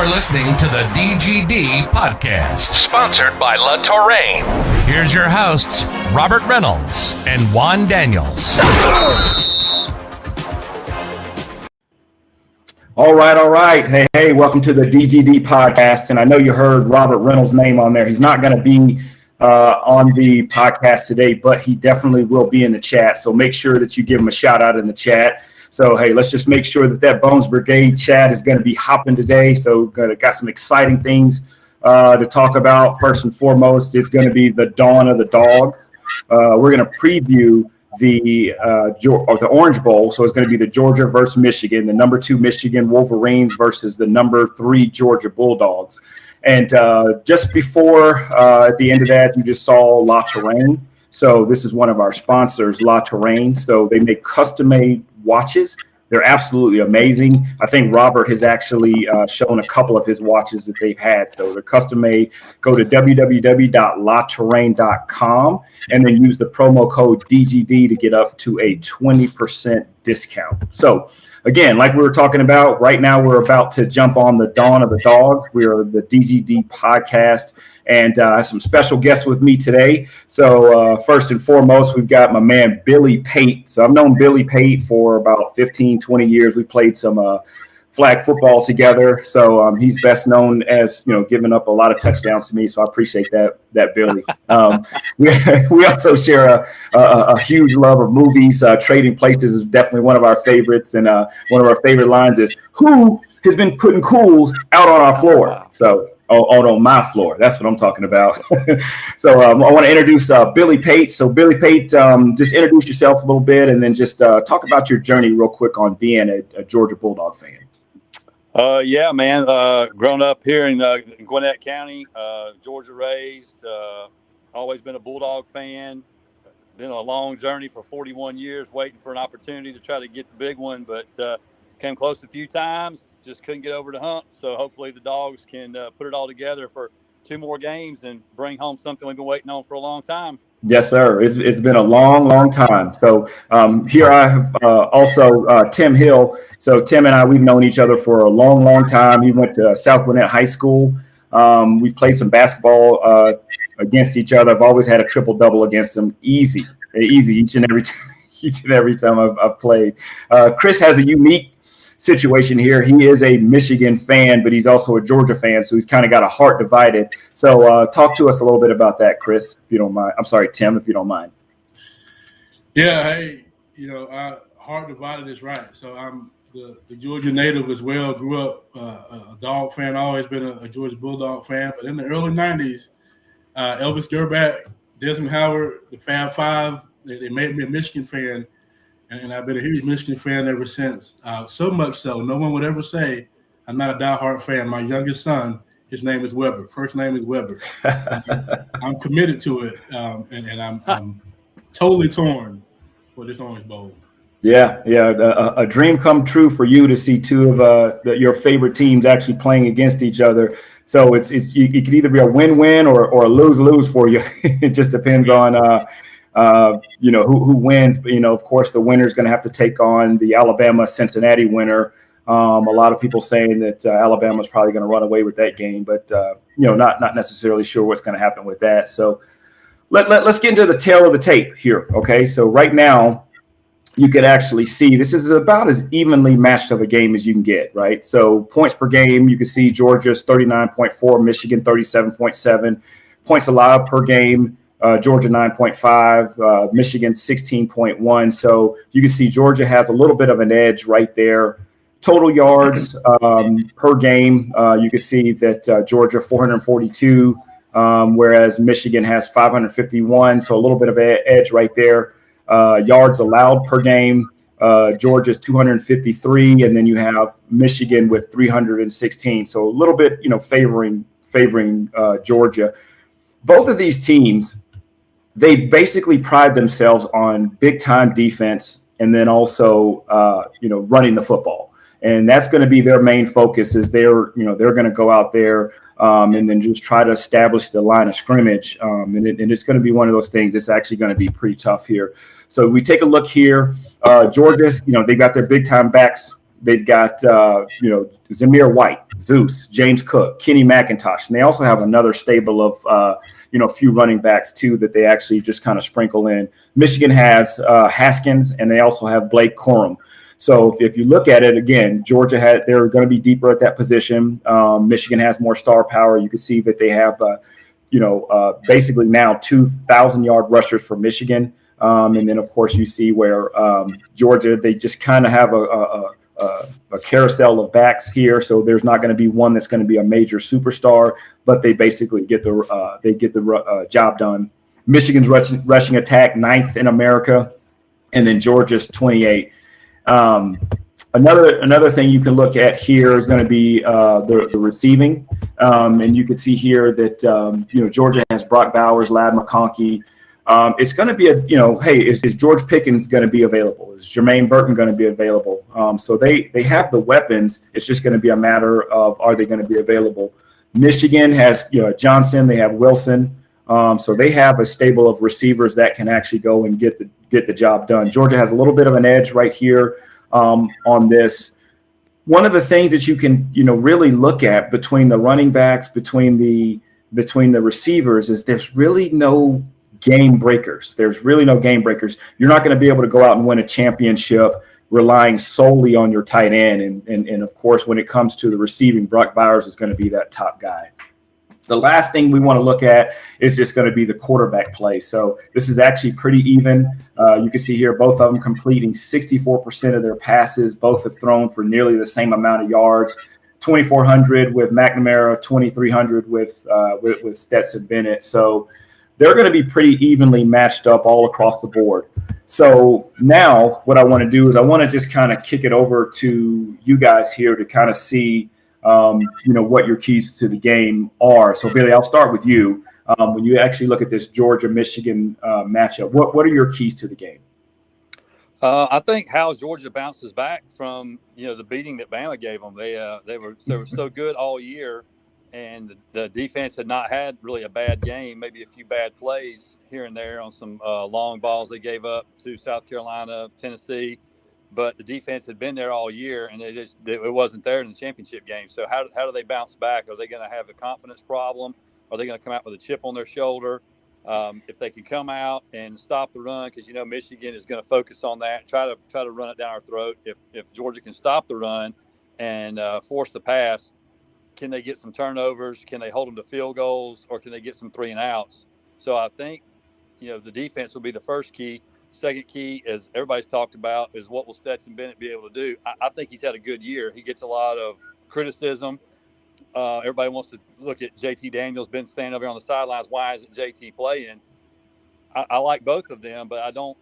You're listening to the DGD Podcast, sponsored by La Touraine. Here's your hosts, Robert Reynolds and Juan Daniels. All right. Hey, welcome to the DGD Podcast. And I know you heard Robert Reynolds' name on there. He's not going to be on the podcast today, but he definitely will be in the chat. So make sure that you give him a shout out in the chat. So, hey, let's just make sure that Bones Brigade chat is going to be hopping today. So got some exciting things to talk about. First and foremost, it's going to be the dawn of the dogs. We're going to preview the Orange Bowl. So it's going to be the Georgia versus Michigan, the number 2 Michigan Wolverines versus the number 3 Georgia Bulldogs. And just before at the end of that, you just saw La Touraine. So this is one of our sponsors, La Touraine. So they make custom-made watches. They're absolutely amazing. I think Robert has actually shown a couple of his watches that they've had. So they're custom-made. Go to www.latouraine.com and then use the promo code DGD to get up to a 20% discount. So again, like we were talking about, right now we're about to jump on the dawn of the dogs. We are the DGD Podcast, and I have some special guests with me today. So first and foremost, we've got my man, Billy Pate. So I've known Billy Pate for about 15, 20 years. We played some flag football together. So he's best known as, giving up a lot of touchdowns to me. So I appreciate that Billy. We also share a huge love of movies. Trading Places is definitely one of our favorites. And one of our favorite lines is, who has been putting cools out on our floor? So on my floor. That's what I'm talking about. So I want to introduce Billy Pate. So Billy Pate, just introduce yourself a little bit and then just talk about your journey real quick on being a Georgia Bulldog fan. Yeah, man. Grown up here in Gwinnett County, Georgia raised, always been a Bulldog fan. Been a long journey for 41 years waiting for an opportunity to try to get the big one, but came close a few times, just couldn't get over the hump. So hopefully the Dogs can put it all together for 2 more games and bring home something we've been waiting on for a long time. Yes, sir. It's been a long time. So here I have also Tim Hill. So Tim and I, we've known each other for a long time. He went to South Gwinnett High School. We've played some basketball against each other. I've always had a triple-double against him. Easy each and every time I've played. Chris has a unique situation here. He is a Michigan fan, but he's also a Georgia fan, so he's kind of got a heart divided. So talk to us a little bit about that, Chris, if you don't mind. I'm sorry, Tim, if you don't mind. Yeah, hey, heart divided is right. So I'm the Georgia native as well. Grew up a dog fan, always been a Georgia Bulldog fan. But in the early 90s, Elvis Grbac, Desmond Howard, the Fab Five, they made me a Michigan fan. And I've been a huge Michigan fan ever since. So much so, no one would ever say I'm not a diehard fan. My youngest son, his name is Weber. First name is Weber. I'm committed to it, and I'm totally torn for this Orange Bowl. Yeah, a dream come true for you to see 2 of your favorite teams actually playing against each other. So it could either be a win-win or a lose-lose for you. It just depends on who wins. But, of course, the winner is going to have to take on the Alabama-Cincinnati winner. A lot of people saying that Alabama is probably going to run away with that game, but, not necessarily sure what's going to happen with that. So let's get into the tail of the tape here, okay? So right now, you could actually see this is about as evenly matched of a game as you can get, right? So points per game, you can see Georgia's 39.4, Michigan 37.7, points allowed per game. Georgia 9.5, Michigan 16.1. So you can see Georgia has a little bit of an edge right there. Total yards per game, you can see that Georgia 442, whereas Michigan has 551. So a little bit of an edge right there. Yards allowed per game, Georgia's 253, and then you have Michigan with 316. So a little bit, favoring Georgia. Both of these teams, they basically pride themselves on big time defense and then also, running the football. And that's going to be their main focus is they're going to go out there and then just try to establish the line of scrimmage. And it's going to be one of those things. It's actually going to be pretty tough here. So we take a look here. Georgia, they got their big time backs They've got, Zamir White, Zeus, James Cook, Kenny McIntosh. And they also have another stable of, a few running backs, too, that they actually just kind of sprinkle in. Michigan has Haskins, and they also have Blake Corum. So if you look at it, again, Georgia they're going to be deeper at that position. Michigan has more star power. You can see that they have, basically now 2,000-yard rushers for Michigan. And then, of course, you see where Georgia, they just kind of have a carousel of backs here. So there's not going to be one that's going to be a major superstar, but they basically get the job done. Michigan's rushing attack 9th in America, and then Georgia's 28. Another thing you can look at here is going to be the receiving, and you can see here that Georgia has Brock Bowers, Ladd McConkey. It's going to be is George Pickens going to be available? Is Jermaine Burton going to be available? So they have the weapons. It's just going to be a matter of, are they going to be available? Michigan has Johnson. They have Wilson. So they have a stable of receivers that can actually go and get the job done. Georgia has a little bit of an edge right here on this. One of the things that you can really look at between the running backs, between the receivers, is there's really no game breakers. There's really no game breakers. You're not going to be able to go out and win a championship relying solely on your tight end. And of course, when it comes to the receiving, Brock Bowers is going to be that top guy. The last thing we want to look at is just going to be the quarterback play. So this is actually pretty even. You can see here both of them completing 64% of their passes. Both have thrown for nearly the same amount of yards. 2,400 with McNamara, 2,300 with Stetson Bennett. So they're going to be pretty evenly matched up all across the board. So now what I want to do is I want to just kind of kick it over to you guys here to kind of see what your keys to the game are. So, Billy, I'll start with you. When you actually look at this Georgia-Michigan matchup, what are your keys to the game? I think how Georgia bounces back from the beating that Bama gave them. They were so good all year, and the defense had not had really a bad game. Maybe a few bad plays here and there on some long balls they gave up to South Carolina, Tennessee. But the defense had been there all year, and it wasn't there in the championship game. So how do they bounce back? Are they going to have a confidence problem? Are they going to come out with a chip on their shoulder? If they can come out and stop the run, because Michigan is going to focus on that, try to run it down our throat. If Georgia can stop the run and force the pass, can they get some turnovers? Can they hold them to field goals, or can they get some 3 and outs? So I think the defense will be the first key. Second key, as everybody's talked about, is what will Stetson Bennett be able to do? I think he's had a good year. He gets a lot of criticism. Everybody wants to look at JT Daniels, been standing over here on the sidelines. Why isn't JT playing? I like both of them, but I don't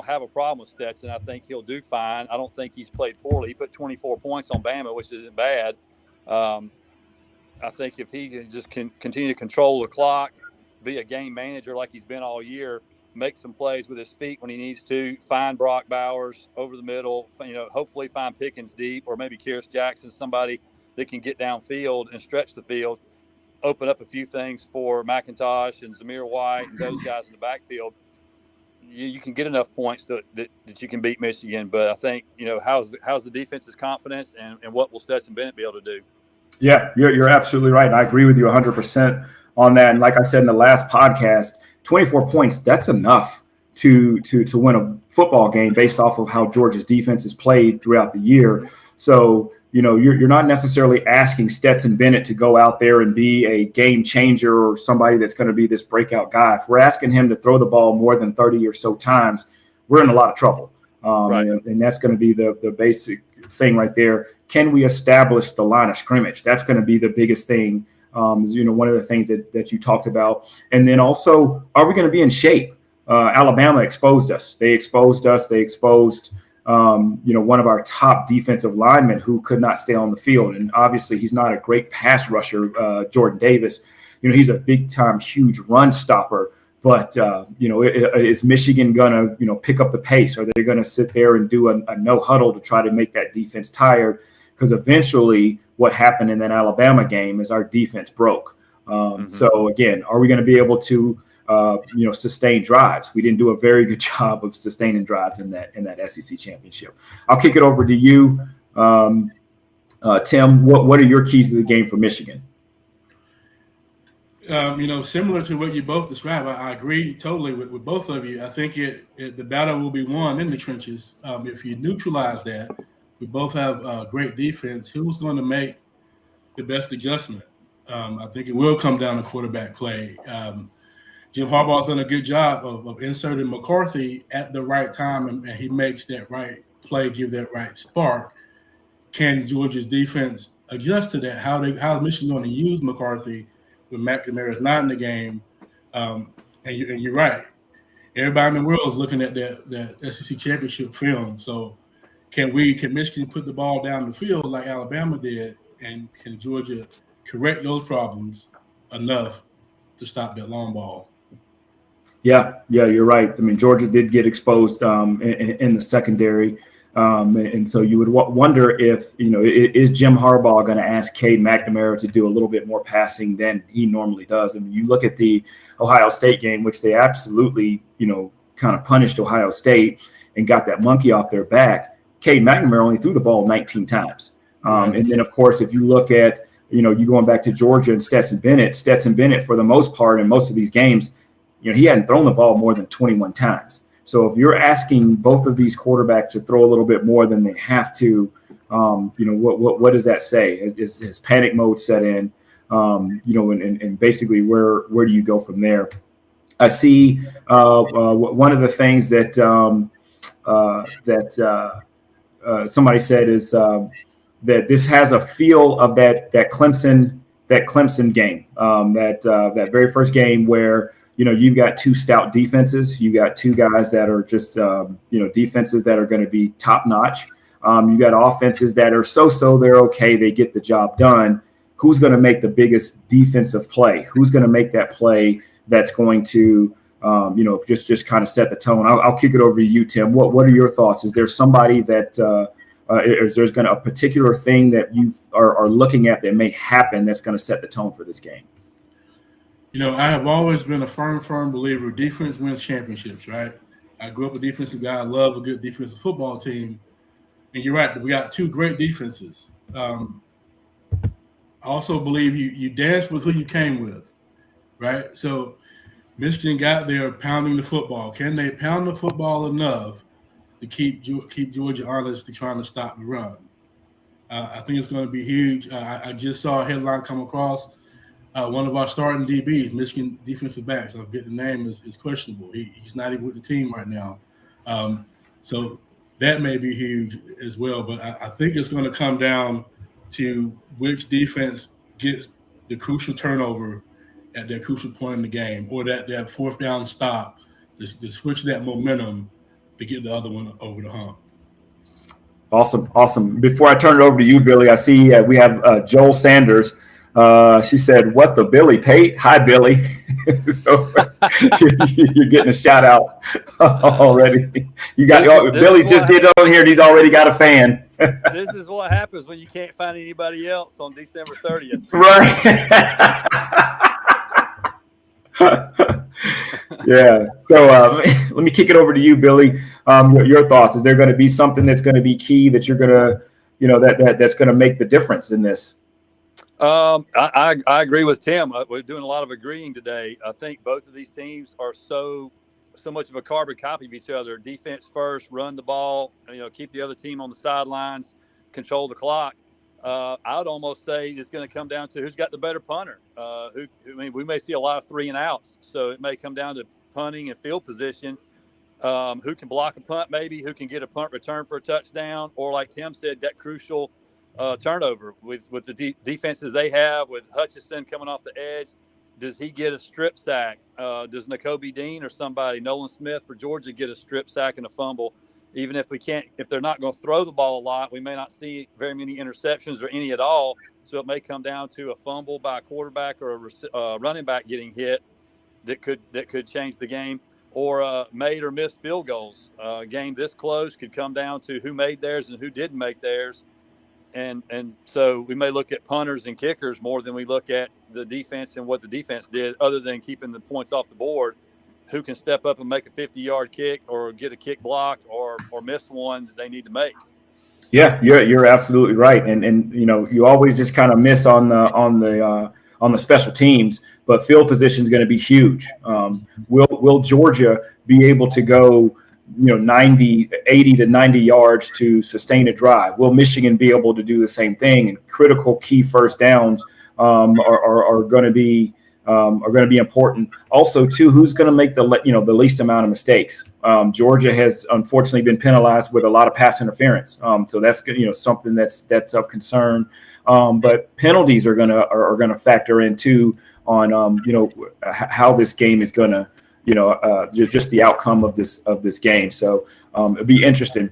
have a problem with Stetson. I think he'll do fine. I don't think he's played poorly. He put 24 points on Bama, which isn't bad. I think if he can just continue to control the clock, be a game manager like he's been all year, make some plays with his feet when he needs to, find Brock Bowers over the middle, hopefully find Pickens deep, or maybe Kyrus Jackson, somebody that can get downfield and stretch the field, open up a few things for McIntosh and Zamir White and those guys in the backfield. You can get enough points that you can beat Michigan. But I think, how's the defense's confidence, and what will Stetson Bennett be able to do? Yeah, you're absolutely right. I agree with you 100% on that. And like I said in the last podcast, 24 points, that's enough to win a football game based off of how Georgia's defense has played throughout the year. So, you're not necessarily asking Stetson Bennett to go out there and be a game changer or somebody that's going to be this breakout guy. If we're asking him to throw the ball more than 30 or so times, we're in a lot of trouble. Right. And that's going to be the basic thing right there. Can we establish the line of scrimmage? That's going to be the biggest thing. One of the things that you talked about. And then also, are we going to be in shape? Alabama exposed us. They exposed one of our top defensive linemen who could not stay on the field. And obviously he's not a great pass rusher, Jordan Davis. He's a big time, huge run stopper. But, is Michigan going to, pick up the pace? Are they going to sit there and do a no huddle to try to make that defense tired? Because eventually what happened in that Alabama game is our defense broke. So, again, are we going to be able to, sustain drives? We didn't do a very good job of sustaining drives in that SEC championship. I'll kick it over to you. Tim, what are your keys to the game for Michigan? Similar to what you both described, I agree totally with both of you. I think the battle will be won in the trenches. If you neutralize that, we both have great defense. Who's going to make the best adjustment? I think it will come down to quarterback play. Jim Harbaugh's done a good job of inserting McCarthy at the right time, and he makes that right play, give that right spark. Can Georgia's defense adjust to that? How is Michigan going to use McCarthy when McNamara is not in the game? And you're right. Everybody in the world is looking at that SEC championship film. So can Michigan put the ball down the field like Alabama did, and can Georgia correct those problems enough to stop that long ball? Yeah, you're right. I mean, Georgia did get exposed in the secondary. And so you would wonder if, is Jim Harbaugh going to ask Cade McNamara to do a little bit more passing than he normally does? I mean, you look at the Ohio State game, which they absolutely, kind of punished Ohio State and got that monkey off their back. Cade McNamara only threw the ball 19 times. And then, of course, if you look at, you going back to Georgia and Stetson Bennett, for the most part, in most of these games, he hadn't thrown the ball more than 21 times. So if you're asking both of these quarterbacks to throw a little bit more than they have to, what does that say? Is panic mode set in? And basically where do you go from there? I see one of the things that somebody said is that this has a feel of that Clemson game, that very first game where you've got two stout defenses. You got two guys that are just, defenses that are going to be top notch. You got offenses that are so-so, they're okay, they get the job done. Who's going to make the biggest defensive play? Who's going to make that play that's going to, just kind of set the tone? I'll kick it over to you, Tim. What are your thoughts? Is there somebody that is there's going to a particular thing that you are looking at that may happen that's going to set the tone for this game? I have always been a firm believer defense wins championships, right? I grew up a defensive guy. I love a good defensive football team. And you're right. We got two great defenses. I also believe you dance with who you came with, right? So Michigan got there pounding the football. Can they pound the football enough to keep Georgia honest to trying to stop the run? I think it's going to be huge. I just saw a headline come across. One of our starting DBs, Michigan defensive backs, I'll get the name, is questionable. He's not even with the team right now. So that may be huge as well. But I think it's going to come down to which defense gets the crucial turnover at that crucial point in the game, or that fourth down stop to switch that momentum to get the other one over the hump. Awesome. Before I turn it over to you, Billy, I see we have Joel Sanders. She said, "What the Billy Pate?" Hi, Billy. So you're getting a shout out already. Billy just did on here, and he's already got a fan. This is what happens when you can't find anybody else on December 30th. Right. Yeah. So let me kick it over to you, Billy. Your thoughts. Is there going to be something that's going to be key that you're going to, that's going to make the difference in this? I agree with Tim. We're doing a lot of agreeing today. I think both of these teams are so much of a carbon copy of each other. Defense first, run the ball, keep the other team on the sidelines, control the clock. I would almost say it's going to come down to who's got the better punter. We may see a lot of 3 and outs, so it may come down to punting and field position. Who can block a punt, maybe who can get a punt return for a touchdown, or like Tim said, that crucial turnover with the defenses they have, with Hutchinson coming off the edge. Does he get a strip sack? Does Nakobe Dean or somebody, Nolan Smith for Georgia, get a strip sack and a fumble? Even if they're not going to throw the ball a lot, we may not see very many interceptions or any at all. So it may come down to a fumble by a quarterback or a running back getting hit that could change the game, or made or missed field goals. A game this close could come down to who made theirs and who didn't make theirs. And so we may look at punters and kickers more than we look at the defense and what the defense did, other than keeping the points off the board. Who can step up and make a 50-yard kick or get a kick blocked or miss one that they need to make. Yeah, you're absolutely right, and you always just kind of miss on the special teams, but field position is going to be huge. Will Georgia be able to go 80 to 90 yards to sustain a drive? Will Michigan be able to do the same thing? And critical key first downs are going to be important. Also, too, who's going to make the least amount of mistakes? Georgia has unfortunately been penalized with a lot of pass interference, so that's something that's of concern. But penalties are going to factor in too on how this game is going to just the outcome of this game. So it'll be interesting.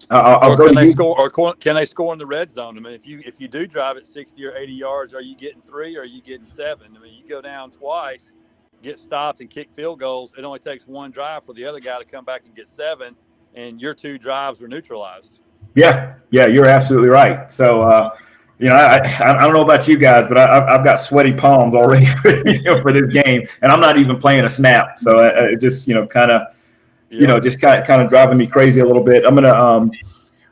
Can they score in the red zone? I mean, if you do drive it 60 or 80 yards, are you getting 3 or are you getting 7? I mean, you go down twice, get stopped and kick field goals. It only takes one drive for the other guy to come back and get 7, and your 2 drives are neutralized. Yeah, you're absolutely right. So, I don't know about you guys, but I've got sweaty palms already for this game, and I'm not even playing a snap. So it just kind of. Just kind of driving me crazy a little bit. I'm going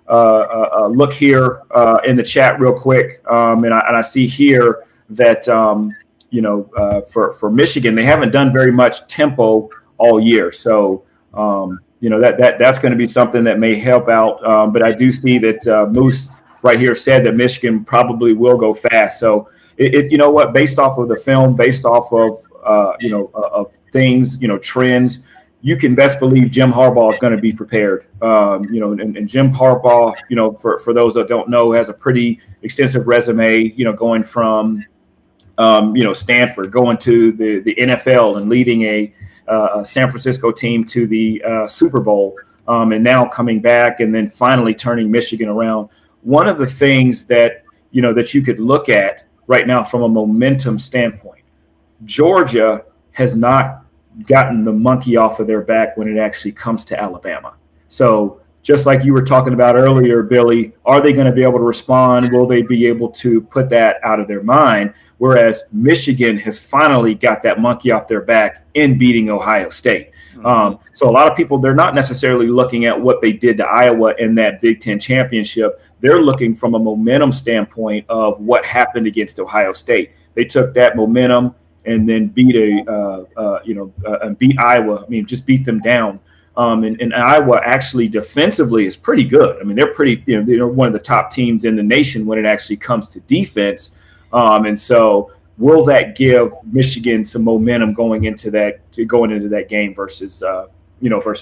to look here in the chat real quick, and I see here that for Michigan, they haven't done very much tempo all year. So that's going to be something that may help out. But I do see that Moose right here said that Michigan probably will go fast. So based off of the film, based off of of things, trends. You can best believe Jim Harbaugh is going to be prepared. And Jim Harbaugh, for those that don't know, has a pretty extensive resume, going from, Stanford, going to the NFL and leading a San Francisco team to the Super Bowl, and now coming back and then finally turning Michigan around. One of the things that you could look at right now from a momentum standpoint, Georgia has not gotten the monkey off of their back when it actually comes to Alabama. So just like you were talking about earlier, Billy, are they going to be able to respond? Will they be able to put that out of their mind? Whereas Michigan has finally got that monkey off their back in beating Ohio State. So a lot of people, they're not necessarily looking at what they did to Iowa in that Big Ten championship. They're looking from a momentum standpoint of what happened against Ohio State. They took that momentum and then beat Iowa. I mean, just beat them down. And Iowa actually defensively is pretty good. I mean, they're one of the top teams in the nation when it actually comes to defense. And so will that give Michigan some momentum going into that game versus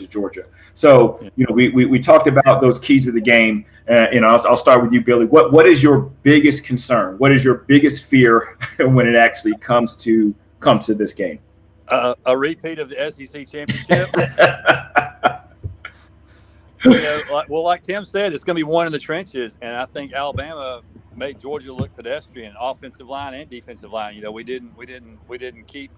Georgia? So, we talked about those keys of the game. I'll start with you, Billy. What is your biggest concern? What is your biggest fear when it actually comes to this game? A repeat of the SEC championship. Like Tim said, it's going to be one in the trenches, and I think Alabama made Georgia look pedestrian, offensive line and defensive line. We didn't keep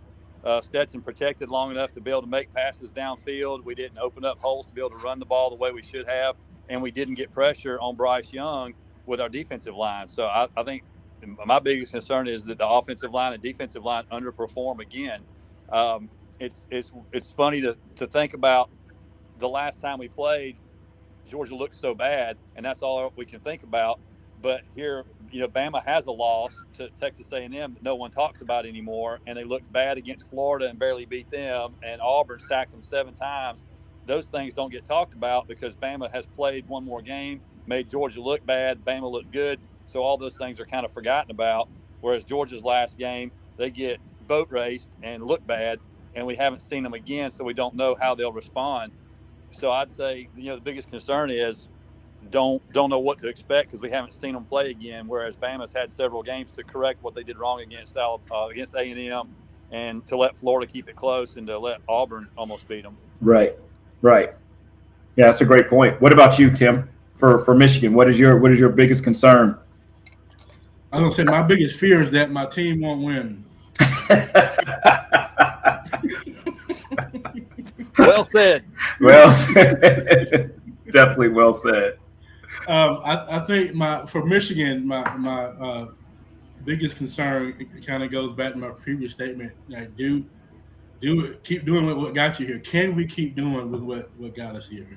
Stetson protected long enough to be able to make passes downfield. We didn't open up holes to be able to run the ball the way we should have, and we didn't get pressure on Bryce Young with our defensive line. So I think my biggest concern is that the offensive line and defensive line underperform again. It's funny to think about the last time we played, Georgia looked so bad, and that's all we can think about. But here, Bama has a loss to Texas A&M that no one talks about anymore, and they looked bad against Florida and barely beat them, and Auburn sacked them 7 times. Those things don't get talked about because Bama has played one more game, made Georgia look bad, Bama looked good, so all those things are kind of forgotten about, whereas Georgia's last game, they get boat raced and look bad, and we haven't seen them again, so we don't know how they'll respond. So I'd say, the biggest concern is don't know what to expect because we haven't seen them play again, whereas Bama's had several games to correct what they did wrong against A&M and to let Florida keep it close and to let Auburn almost beat them. Right. Yeah, that's a great point. What about you, Tim, for Michigan? What is your biggest concern? I was going to say my biggest fear is that my team won't win. Well said. Definitely well said. I think for Michigan, my biggest concern kind of goes back to my previous statement. Like, keep doing what got you here. Can we keep doing with what got us here?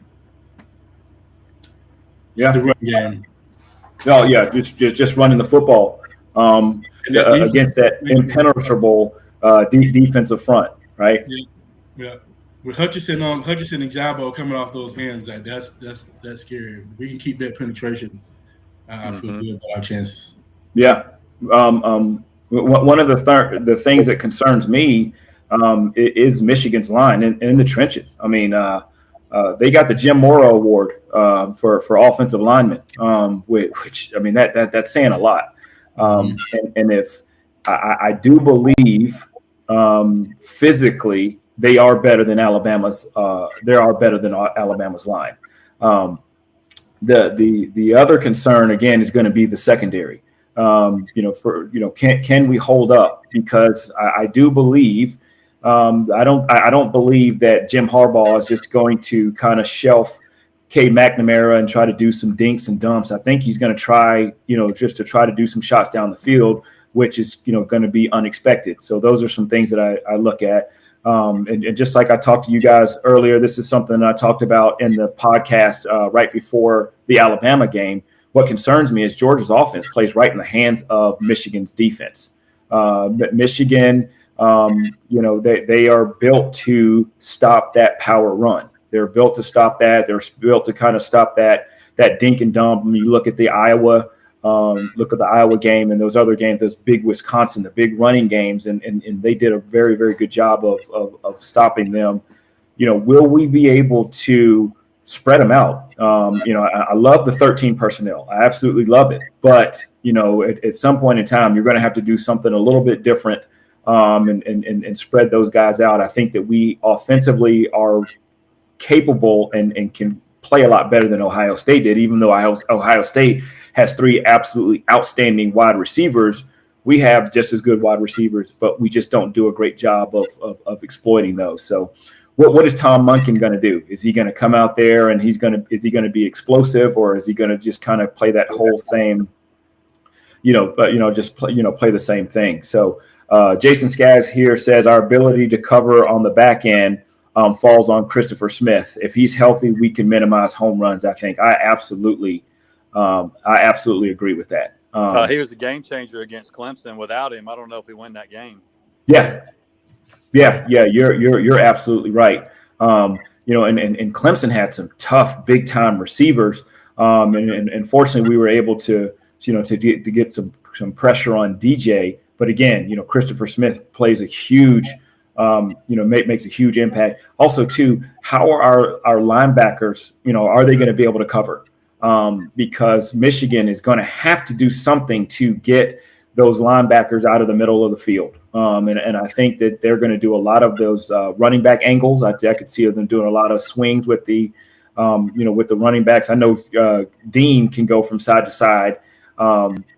Yeah. The run game. Oh yeah, just running the football against that impenetrable defensive front, right? Yeah. With Hutchinson and Jabo coming off those ends, that's scary. We can keep that penetration. I feel good about our chances. Yeah. One of the things that concerns me is Michigan's line in the trenches. I mean, they got the Jim Morrow Award for offensive linemen, which I mean that's saying a lot. And if I do believe physically they are better than Alabama's. They are better than Alabama's line. The other concern again is going to be the secondary. Can we hold up? Because I do believe I don't believe that Jim Harbaugh is just going to kind of shelf Cade McNamara and try to do some dinks and dumps. I think he's going to try, just to try to do some shots down the field, which is, going to be unexpected. So those are some things that I look at. And just like I talked to you guys earlier, this is something I talked about in the podcast right before the Alabama game. What concerns me is Georgia's offense plays right in the hands of Michigan's defense. Michigan, they are built to stop that power run. They're built to stop that. They're built to kind of stop that dink and dump. When you look at the Iowa game and those other games, those big Wisconsin, the big running games, and they did a very, very good job of stopping them. Will we be able to spread them out? I love the 13 personnel. I absolutely love it. But, at some point in time, you're going to have to do something a little bit different and spread those guys out. I think that we offensively are capable and can play a lot better than Ohio State did, even though Ohio State has 3 absolutely outstanding wide receivers. We have just as good wide receivers, but we just don't do a great job of exploiting those. So what is Tom Monken going to do? Is he going to come out there and is he going to be explosive, or is he going to just kind of play that whole same, play the same thing? So Jason Skaggs here says our ability to cover on the back end falls on Christopher Smith. If he's healthy, we can minimize home runs. I think I absolutely agree with that. He was the game changer against Clemson. Without him, I don't know if we win that game. Yeah. You're absolutely right. And Clemson had some tough, big time receivers. And fortunately, we were able to get some pressure on DJ. But again, Christopher Smith plays a huge. Makes a huge impact. Also, too, how are our linebackers? Are they going to be able to cover? Because Michigan is going to have to do something to get those linebackers out of the middle of the field. And I think that they're going to do a lot of those running back angles. I could see them doing a lot of swings with the running backs. I know Dean can go from side to side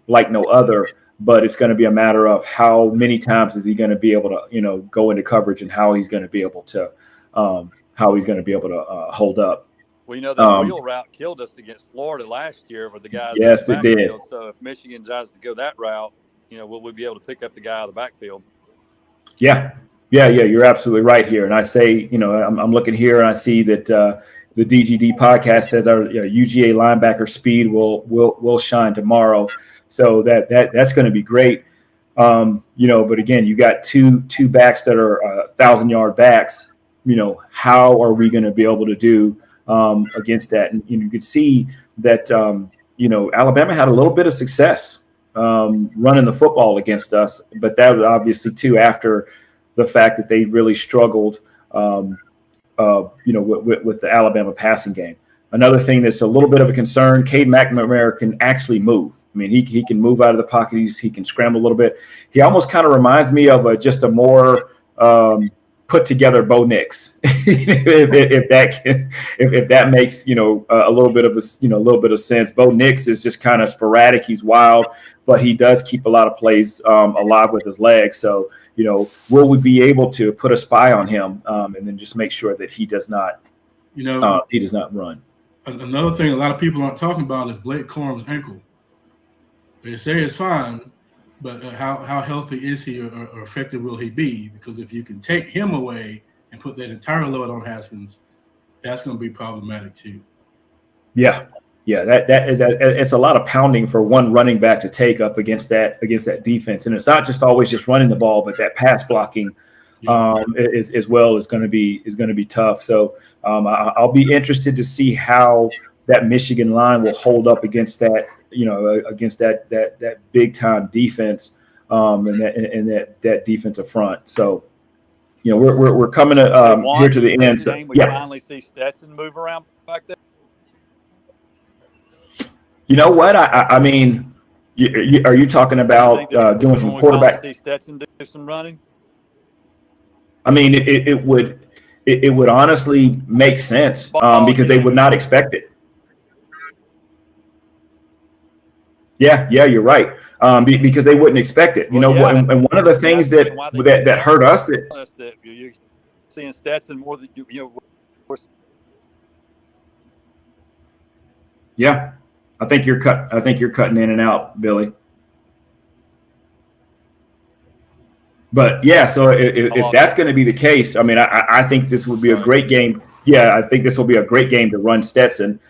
like no other. But it's going to be a matter of how many times is he going to be able to, go into coverage, and how he's going to be able to, hold up. Well, the wheel route killed us against Florida last year with the guys. Yes, it did. So if Michigan decides to go that route, will we be able to pick up the guy out of the backfield? Yeah. You're absolutely right here. And I say, I'm looking here and I see that the DGD podcast says our UGA linebacker speed will shine tomorrow. So that's going to be great. But again, you got two backs that are 1,000-yard backs. How are we going to be able to do against that? And you could see that, Alabama had a little bit of success running the football against us, but that was obviously too after the fact that they really struggled, with the Alabama passing game. Another thing that's a little bit of a concern, Cade McNamara can actually move. I mean, he can move out of the pocket. He can scramble a little bit. He almost kind of reminds me of just a more put together Bo Nix, if that makes a little bit of sense. Bo Nix is just kind of sporadic. He's wild, but he does keep a lot of plays alive with his legs. So will we be able to put a spy on him and then just make sure that he does not run? Another thing a lot of people aren't talking about is Blake Corum's ankle. They say it's fine, but how healthy is he or effective will he be? Because if you can take him away and put that entire load on Haskins, that's going to be problematic too. Yeah, Yeah, that it's a lot of pounding for one running back to take up against that defense, and it's not just always just running the ball, but that pass blocking as well is going to be tough. So I'll be interested to see how that Michigan line will hold up against that, against that big time defense and that defensive front. So we're coming to here to the end. So, we finally see Stetson move around back there. You know what? I mean, are you talking about doing some quarterback? See Stetson do some running. I mean, it would honestly make sense because they would not expect it. Yeah, you're right. Because they wouldn't expect it. And one of the things that hurt us that you're seeing Stetson more than Yeah. I think you're cutting in and out, Billy. But yeah, so if that's going to be the case, I mean, I think this would be a great game. Yeah, I think this will be a great game to run Stetson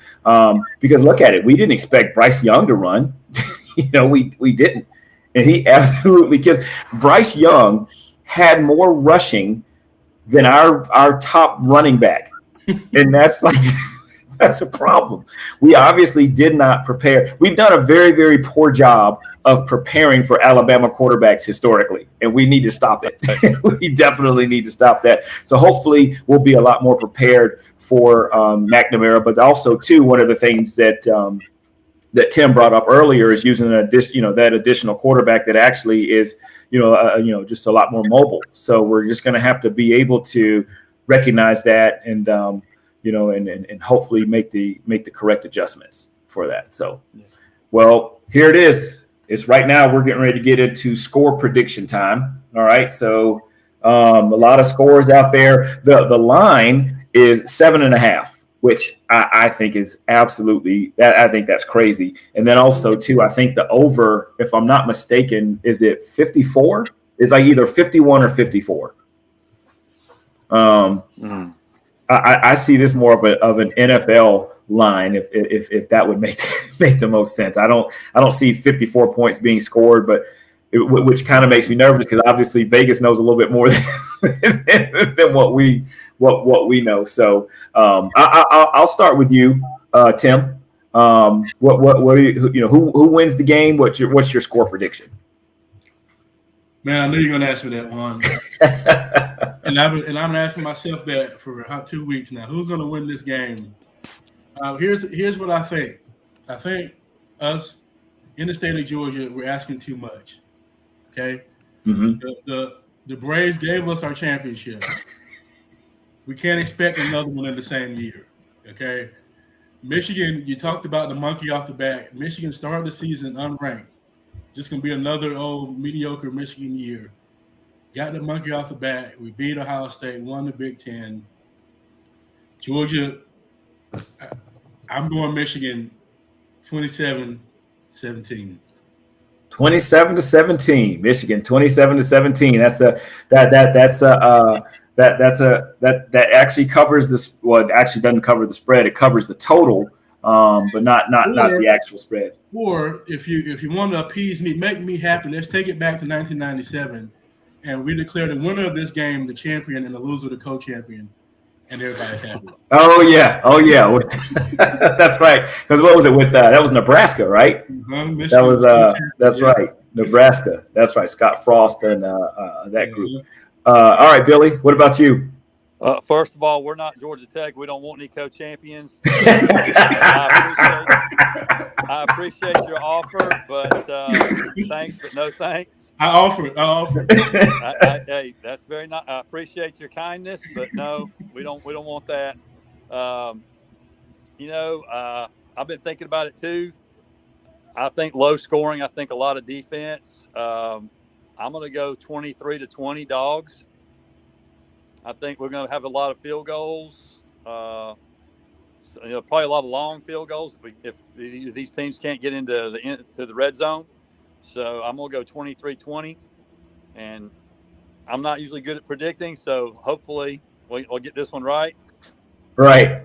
because look at it. We didn't expect Bryce Young to run. We didn't, and he absolutely killed. Bryce Young had more rushing than our top running back, and that's like. That's a problem. We obviously did not prepare. We've done a very, very poor job of preparing for Alabama quarterbacks historically, and we need to stop it. We definitely need to stop that. So hopefully we'll be a lot more prepared for McNamara. But also, too, one of the things that Tim brought up earlier is using that additional quarterback that actually is just a lot more mobile. So we're just going to have to be able to recognize that and and hopefully make the correct adjustments for that. So, well, here it is. It's right now. We're getting ready to get into score prediction time. All right. So a lot of scores out there. The line is 7.5, which I think is absolutely I think that's crazy. And then also too, I think the over, if I'm not mistaken, is it 54? Is like either 51 or 54. I see this more of an NFL line if that would make the most sense. I don't see 54 points being scored, but which kind of makes me nervous because obviously Vegas knows a little bit more than what we know. So I'll start with you, Tim. What are who wins the game? What's your score prediction? Man, I knew you were going to ask me that one. and I'm asking myself that for 2 weeks now. Who's going to win this game? Here's what I think. I think us in the state of Georgia, we're asking too much. Okay? Mm-hmm. The Braves gave us our championship. We can't expect another one in the same year. Okay? Michigan, you talked about the monkey off the back. Michigan started the season unranked. Just going to be another old mediocre Michigan year. Got the monkey off the back. We beat Ohio State, won the Big Ten. Georgia, I'm going Michigan 27-17. 27-17. Michigan 27-17. That actually covers this. Well, it actually doesn't cover the spread. It covers the total. But not the actual spread. Or if you want to appease me, make me happy, let's take it back to 1997, and we declare the winner of this game the champion and the loser the co-champion, and everybody's happy. Oh yeah. That's right. Because what was it with that was Nebraska, right? Mm-hmm. That was that's right, Nebraska. That's right, Scott Frost and that group. Mm-hmm. All right, Billy. What about you? First of all, we're not Georgia Tech. We don't want any co-champions. I appreciate your offer, but thanks, but no thanks. I offer. Hey, that's very nice. I appreciate your kindness, but no, we don't want that. I've been thinking about it too. I think low scoring. I think a lot of defense. I'm going to go 23-20 Dogs. I think we're going to have a lot of field goals. Probably a lot of long field goals if these teams can't get into the red zone. So I'm going to go 23-20, and I'm not usually good at predicting, so hopefully we'll get this one right. Right.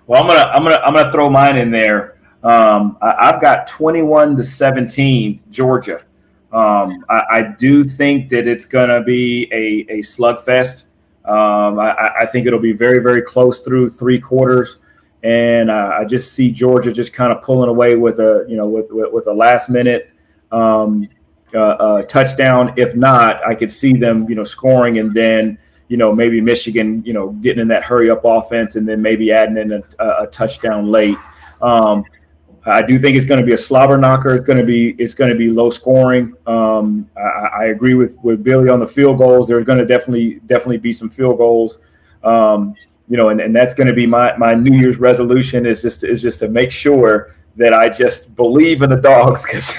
Well, I'm gonna throw mine in there. I've got 21-17 Georgia. I do think that it's gonna be a slugfest. I think it'll be very, very close through three quarters, and I just see Georgia just kind of pulling away with a last minute touchdown. If not, I could see them scoring, and then maybe Michigan getting in that hurry up offense, and then maybe adding in a touchdown late. I do think it's going to be a slobber knocker. It's going to be low scoring. I agree with Billy on the field goals. There's going to definitely be some field goals. And that's going to be my New Year's resolution is just to make sure that I just believe in the Dogs, because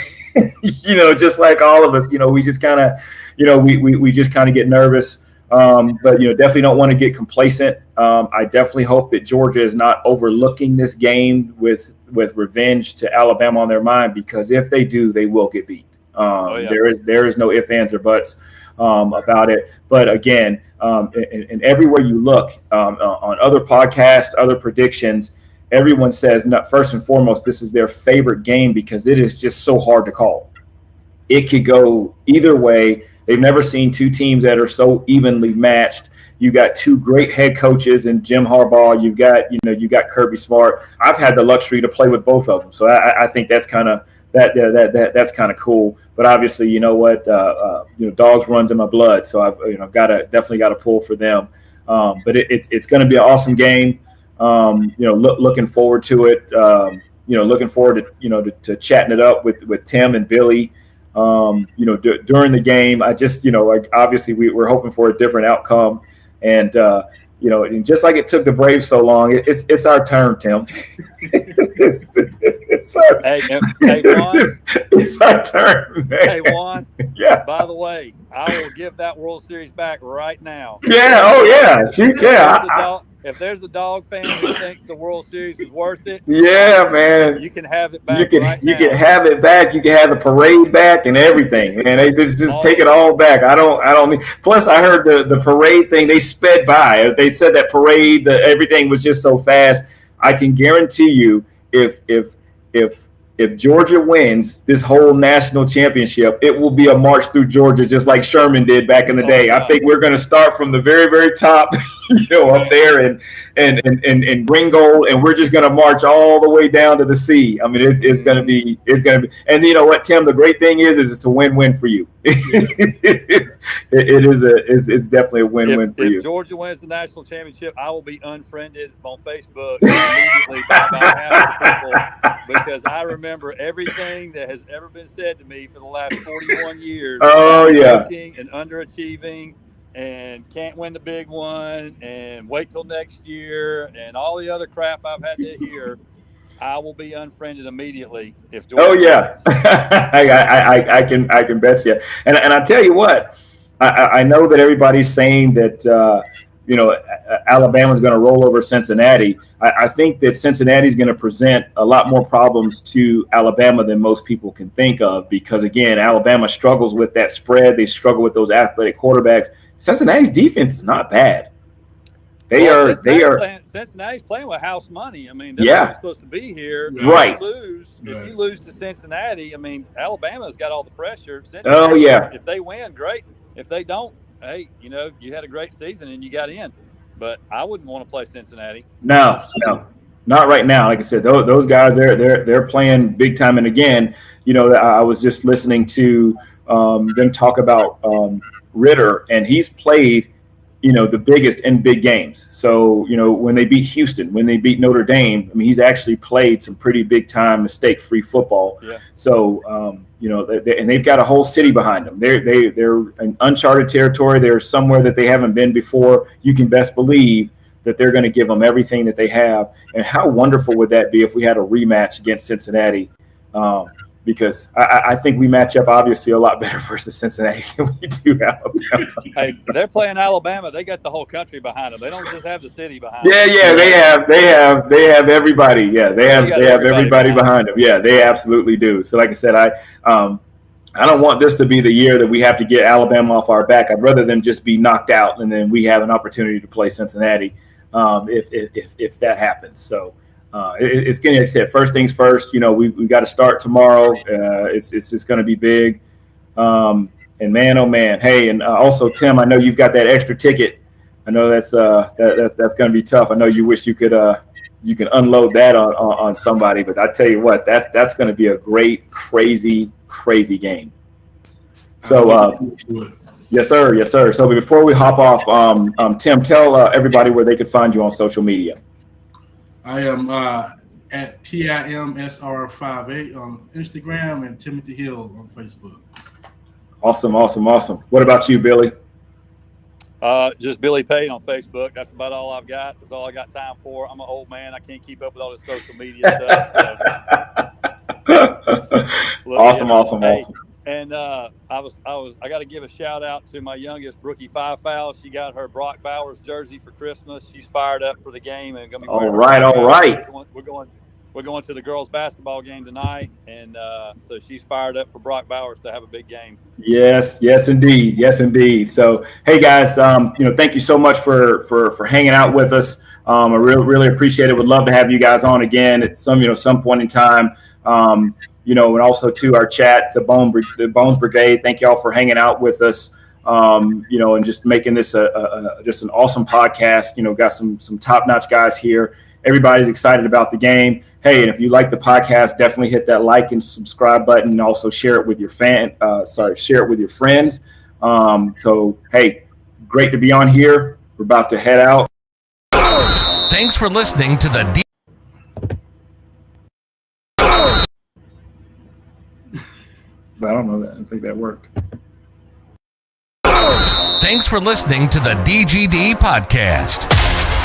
just like all of us, we just kind of we just kind of get nervous. But definitely don't want to get complacent. I definitely hope that Georgia is not overlooking this game with revenge to Alabama on their mind, because if they do, they will get beat. There is no ifs, ands, or buts about it. But again, and everywhere you look on other podcasts, other predictions, everyone says, first and foremost, this is their favorite game because it is just so hard to call. It could go either way. They've never seen two teams that are so evenly matched. You got two great head coaches in Jim Harbaugh. You got Kirby Smart. I've had the luxury to play with both of them, so I think that's kind of that's kind of cool. But obviously, Dogs runs in my blood, so I've definitely got to pull for them. But it's going to be an awesome game. Looking forward to it. Looking forward to chatting it up with Tim and Billy. During the game, I just, obviously we're hoping for a different outcome, and and just like it took the Braves so long, it's our turn, Tim. it's our turn, man. Hey, Juan. Yeah. By the way, I will give that World Series back right now. Yeah. Oh, yeah. Shoot, yeah. If there's a dog fan who thinks the World Series is worth it, yeah, man, you can have it back. You can have it back. You can have the parade back and everything. Man, they just take it all back. I don't need. Plus, I heard the parade thing. They sped by. They said that parade, everything was just so fast. I can guarantee you, if Georgia wins this whole national championship, it will be a march through Georgia, just like Sherman did back in the day. I think we're going to start from the very, very top, up there in green gold, and we're just going to march all the way down to the sea. I mean, it's going to be, and you know what, Tim? The great thing is it's a win-win for you. It's definitely a win-win for you. If Georgia wins the national championship, I will be unfriended on Facebook immediately by about half the people, because I remember everything that has ever been said to me for the last 41 years. Oh, yeah. Joking and underachieving and can't win the big one and wait till next year and all the other crap I've had to hear. I will be unfriended immediately if Georgia wins. I can bet you. And I tell you what, I know that everybody's saying that Alabama's going to roll over Cincinnati. I think that Cincinnati is going to present a lot more problems to Alabama than most people can think of, because, again, Alabama struggles with that spread. They struggle with those athletic quarterbacks. Cincinnati's defense is not bad. Cincinnati's playing with house money. I mean, they're not supposed to be here. Right. If you lose to Cincinnati, I mean, Alabama's got all the pressure. If they win, great. If they don't, hey, you had a great season and you got in. But I wouldn't want to play Cincinnati. No, not right now. Like I said, those guys, they're playing big time. And again, I was just listening to them talk about Ritter, and he's played, the biggest in big games. So, when they beat Houston, when they beat Notre Dame, I mean, he's actually played some pretty big time mistake-free football. Yeah. So, and they've got a whole city behind them. They're in uncharted territory. They're somewhere that they haven't been before. You can best believe that they're going to give them everything that they have. And how wonderful would that be if we had a rematch against Cincinnati? Because I think we match up obviously a lot better versus Cincinnati than we do Alabama. Hey, they're playing Alabama. They got the whole country behind them. They don't just have the city behind them. Yeah, they have everybody. Yeah, they have everybody behind them. Yeah, they absolutely do. So like I said, I don't want this to be the year that we have to get Alabama off our back. I'd rather them just be knocked out and then we have an opportunity to play Cincinnati. if that happens. So it's going to, like I said, first things first. We've got to start tomorrow. It's just going to be big. And man, oh man, hey, and also Tim, I know you've got that extra ticket. I know that's going to be tough. I know you wish you could unload that on somebody, but I tell you what, that's going to be a great, crazy game. So yes, sir. So before we hop off, Tim, tell everybody where they could find you on social media. I am at TIMSR58 on Instagram and Timothy Hill on Facebook. Awesome. What about you, Billy? Just Billy Pate on Facebook. That's about all I've got. That's all I got time for. I'm an old man. I can't keep up with all this social media stuff. So. Awesome. And I got to give a shout out to my youngest, Brookie Five-Fowl. She got her Brock Bowers jersey for Christmas. She's fired up for the game and going to be all right. We're going to the girls' basketball game tonight, and so she's fired up for Brock Bowers to have a big game. Yes, indeed. So, hey guys, thank you so much for hanging out with us. I really appreciate it. Would love to have you guys on again at some point in time. And also to our chat, the Bones Brigade. Thank y'all for hanging out with us. And just making this just an awesome podcast. Got some top-notch guys here. Everybody's excited about the game. Hey, and if you like the podcast, definitely hit that like and subscribe button, and also share it with your friends. So, hey, great to be on here. We're about to head out. Thanks for listening to the I don't know that. I don't think that worked. Thanks for listening to the DGD Podcast.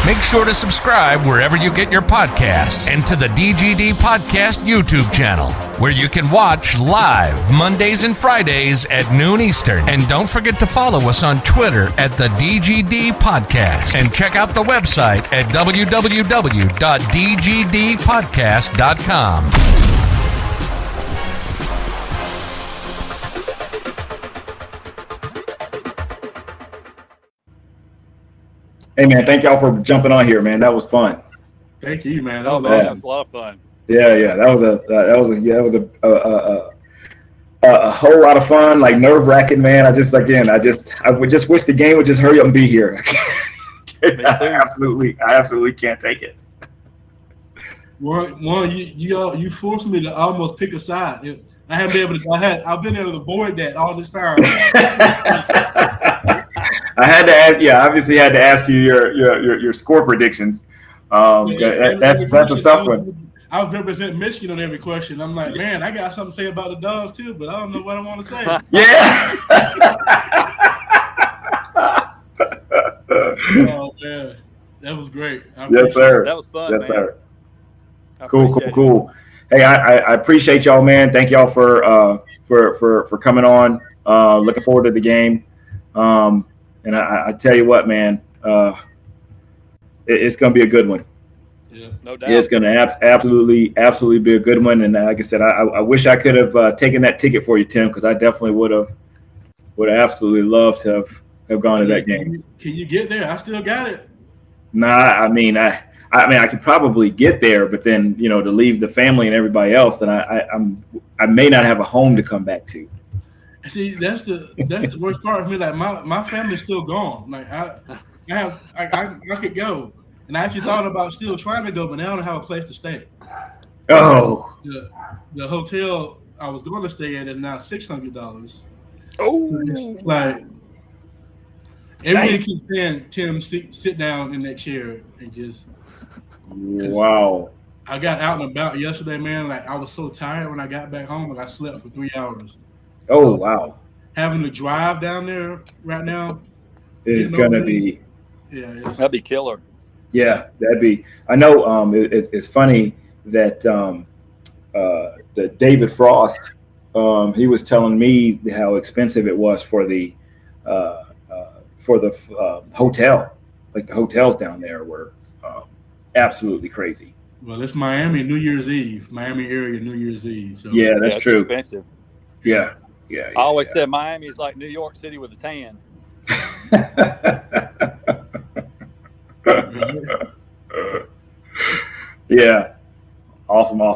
Make sure to subscribe wherever you get your podcasts and to the DGD Podcast YouTube channel, where you can watch live Mondays and Fridays at noon Eastern. And don't forget to follow us on Twitter at the DGD Podcast. And check out the website at www.dgdpodcast.com. Hey man, thank y'all for jumping on here, man. That was fun. Thank you, man. That was a lot of fun. Yeah. That was a whole lot of fun. Like nerve wracking, man. I would just wish the game would just hurry up and be here. I absolutely can't take it. One, you forced me to almost pick a side. I've been able to avoid that all this time. I had to ask. Yeah, obviously had to ask you your score predictions. That's a tough one. I was representing Michigan on every question. I'm like, man, I got something to say about the Dogs too, but I don't know what I want to say. Yeah. Oh man, that was great. Yes, sir. That was fun. Yes, man. sir. Cool. Hey, I appreciate y'all, man. Thank y'all for coming on. Looking forward to the game. And I tell you what, man, it's going to be a good one. Yeah, no doubt. It's going to absolutely be a good one. And like I said, I wish I could have taken that ticket for you, Tim, because I definitely would have absolutely loved to have gone to that game. Can you get there? I still got it. Nah, I mean, I could probably get there, but then to leave the family and everybody else, then I may not have a home to come back to. See, that's the worst part for me. Like my family's still gone. Like I could go, and I actually thought about still trying to go, but now I don't have a place to stay. Oh, the hotel I was going to stay at is now $600. Oh, it's like everybody keeps saying, Tim, sit down in that chair and just. Wow. I got out and about yesterday, man. Like I was so tired when I got back home, like I slept for 3 hours. Oh, wow. Having to drive down there right now is going to be. Yeah, that'd be killer. Yeah, that'd be. I know. It's funny that that David Frost, he was telling me how expensive it was for the hotel. Like the hotels down there were absolutely crazy. Well, it's Miami New Year's Eve, Miami area New Year's Eve. So. Yeah, that's true. Expensive. Yeah. I always said Miami is like New York City with a tan. Yeah. Awesome. Well,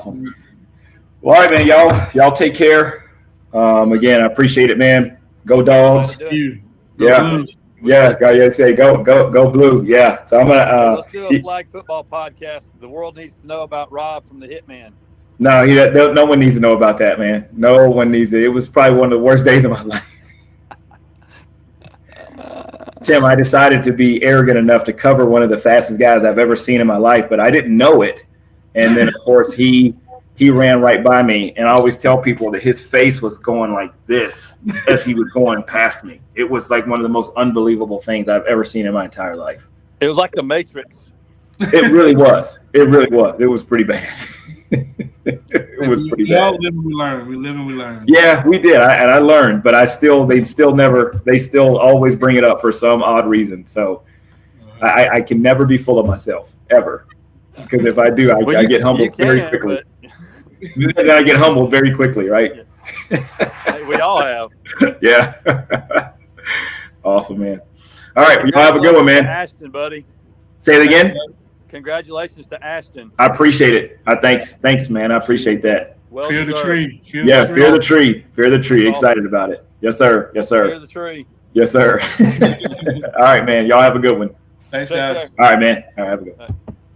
all right, man. Y'all take care. Again, I appreciate it, man. Go Dogs. Thank you. Yeah. Yeah, gotta say go blue. Yeah. So I'm gonna let's do a flag football podcast. The world needs to know about Rob from the Hitman. No, no one needs to know about that, man. No one needs it. It was probably one of the worst days of my life. Tim, I decided to be arrogant enough to cover one of the fastest guys I've ever seen in my life, but I didn't know it. And then, of course, he ran right by me. And I always tell people that his face was going like this as he was going past me. It was like one of the most unbelievable things I've ever seen in my entire life. It was like the Matrix. It really was. It was pretty bad. It was pretty bad. We all live and we learn. We live and we learn. Yeah, we did. I learned, but they still always bring it up for some odd reason. So I can never be full of myself, ever. Because if I do, I get humbled very quickly. Then I get humbled very quickly, right? Hey, we all have. Yeah. Awesome, man. All right, y'all have a good one, man. Ashton, buddy. Say it again. Congratulations to Ashton. I appreciate it. Thanks, man. I appreciate that. Well fear deserved. the tree. Fear the tree. Fear the tree. Excited about it. Yes, sir. Fear the tree. Yes, sir. All right, man. Y'all have a good one. Thanks, guys. All right, man. All right, have a good one.